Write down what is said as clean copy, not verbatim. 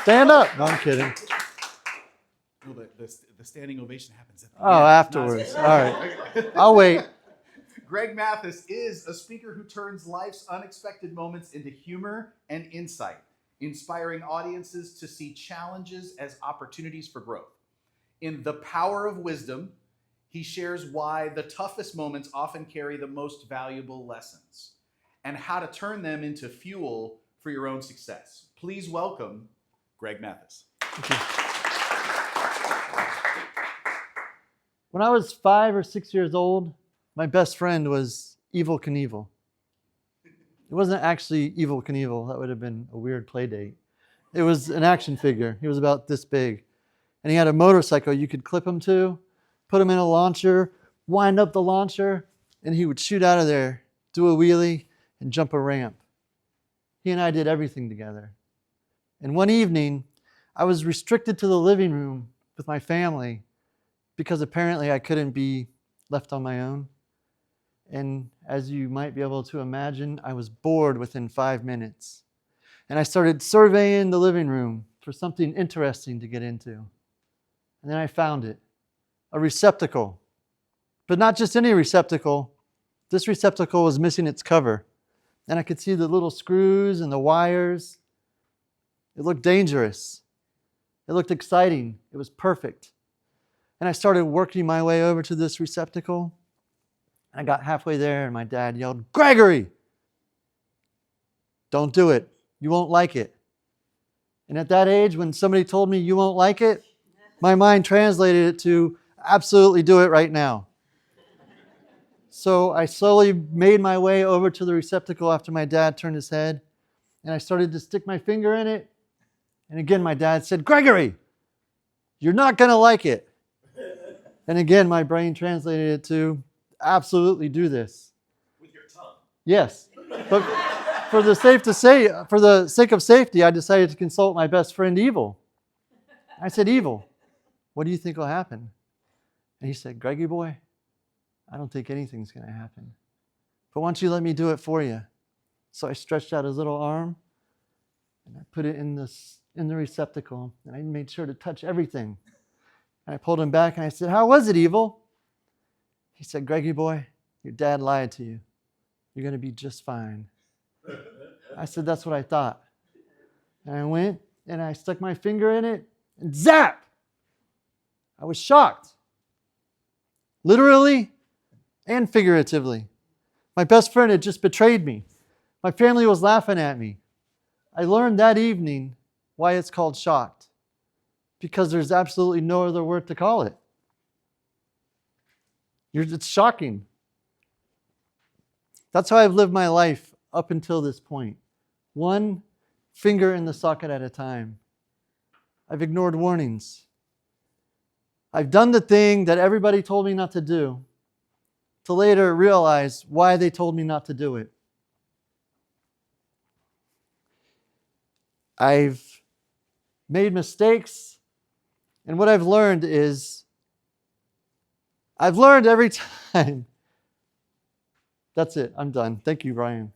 Stand up. No, I'm kidding. No, the standing ovation happens at the Oh, end. afterwards. All right. I'll wait. Greg Mathis is a speaker who turns life's unexpected moments into humor and insight, inspiring audiences to see challenges as opportunities for growth. In The Power of Wisdom, he shares why the toughest moments often carry the most valuable lessons and how to turn them into fuel for your own success. Please welcome Greg Mathis. When I was 5 or 6 years old, my best friend was Evel Knievel. It wasn't actually Evel Knievel. That would have been a weird play date. It was an action figure. He was about this big. And he had a motorcycle you could clip him to, put him in a launcher, wind up the launcher, and he would shoot out of there, do a wheelie, and jump a ramp. He and I did everything together. And one evening, I was restricted to the living room with my family because apparently I couldn't be left on my own. And as you might be able to imagine, I was bored within 5 minutes. And I started surveying the living room for something interesting to get into. And then I found it, a receptacle. But not just any receptacle. This receptacle was missing its cover. And I could see the little screws and the wires. It looked dangerous. It looked exciting. It was perfect. And I started working my way over to this receptacle. I got halfway there and my dad yelled, "Gregory! Don't do it. You won't like it." And at that age, when somebody told me you won't like it, my mind translated it to absolutely do it right now. So I slowly made my way over to the receptacle after my dad turned his head, and I started to stick my finger in it. And again, my dad said, "Gregory, you're not going to like it." And again, my brain translated it to absolutely do this. With your tongue. Yes. But for the sake of safety, I decided to consult my best friend, Evel. I said, "Evel, what do you think will happen?" And he said, "Greggy boy, I don't think anything's going to happen. But why don't you let me do it for you?" So I stretched out his little arm and I put it in the receptacle, and I made sure to touch everything. And I pulled him back and I said, "How was it, Evel?" He said, "Greggy boy, your dad lied to you. You're going to be just fine." I said, "That's what I thought." And I went and I stuck my finger in it and zap! I was shocked. Literally and figuratively. My best friend had just betrayed me. My family was laughing at me. I learned that evening why it's called shocked. Because there's absolutely no other word to call it. It's shocking. That's how I've lived my life up until this point. One finger in the socket at a time. I've ignored warnings. I've done the thing that everybody told me not to do, to later realize why they told me not to do it. I've made mistakes, and what I've learned is, I've learned every time. That's it, I'm done. Thank you, Brian.